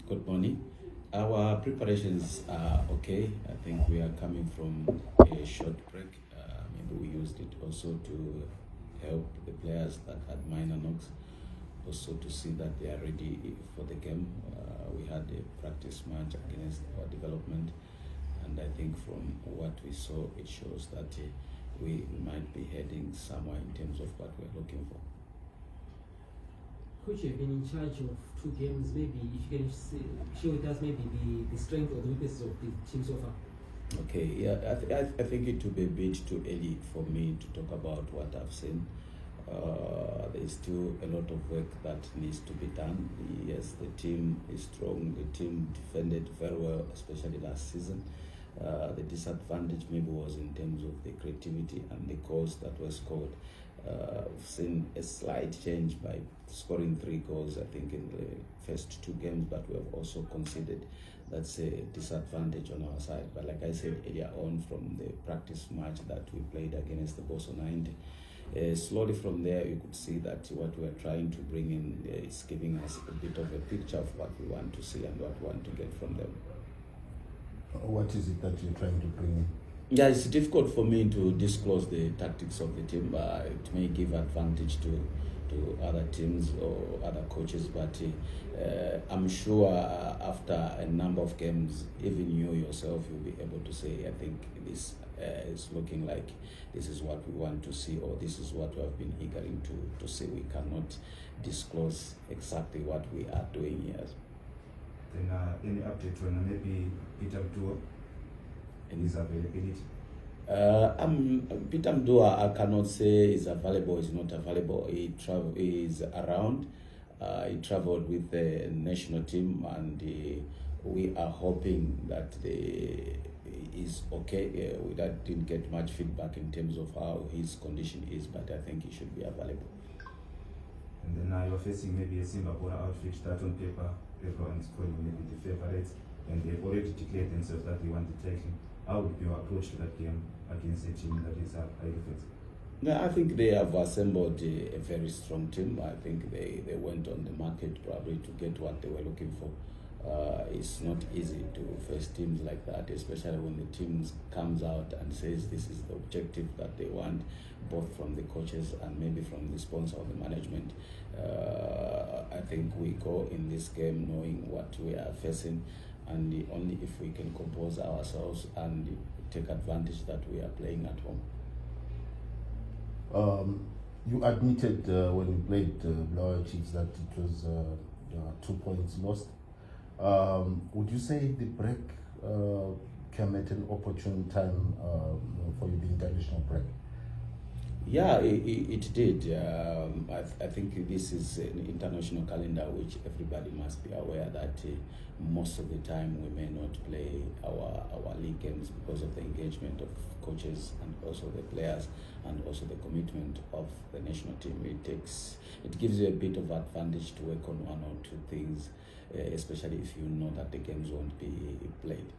Good morning. Our preparations are okay. I think we are coming from a short break. Maybe we used it also to help the players that had minor knocks, also to see that they are ready for the game. We had a practice match against our development, and I think from what we saw, it shows that we might be heading somewhere in terms of what we're looking for. Coach, you've been in charge of 2 games. Maybe if you can share with us maybe the strength or the weaknesses of the team so far. Okay, yeah, I think it will be a bit too early for me to talk about what I've seen. There is still a lot of work that needs to be done. Yes, the team is strong. The team defended very well, especially last season. The disadvantage maybe was in terms of the creativity and the goals that were scored. We've seen a slight change by scoring 3 goals, I think, in the first 2 games, but we have also conceded. That's a disadvantage on our side. But like I said earlier on, from the practice match that we played against the Bhora 90, slowly from there you could see that what we are trying to bring in is giving us a bit of a picture of what we want to see and what we want to get from them. What is it that you're trying to bring in? Yeah, it's difficult for me to disclose the tactics of the team. It may give advantage to other teams or other coaches, but I'm sure after a number of games, even you yourself, you'll be able to say, I think this is looking like this is what we want to see, or this is what we have been eager to see. We cannot disclose exactly what we are doing here. Then any update on maybe Peter Bhora and his availability? Peter Bhora, I cannot say is available, is not available. He is around. He traveled with the national team, and we are hoping that is okay. We didn't get much feedback in terms of how his condition is, but I think he should be available. And then now you're facing maybe a Simba Bhora outfit that on paper everyone's calling maybe the favorites, and they've already declared themselves that they want to take him. How would you approach that game against a team that is highly fixed? No, I think they have assembled a very strong team. I think they went on the market probably to get what they were looking for. It's not easy to face teams like that, especially when the team comes out and says this is the objective that they want, both from the coaches and maybe from the sponsor or the management. I think we go in this game knowing what we are facing, and only if we can compose ourselves and take advantage that we are playing at home. You admitted when you played Bhora Chiefs that it was 2 points lost. Would you say the break came at an opportune time for the international break? Yeah, it did. I think this is an international calendar which everybody must be aware that most of the time we may not play our league games because of the engagement of coaches and also the players and also the commitment of the national team. It gives you a bit of advantage to work on 1 or 2 things, especially if you know that the games won't be played.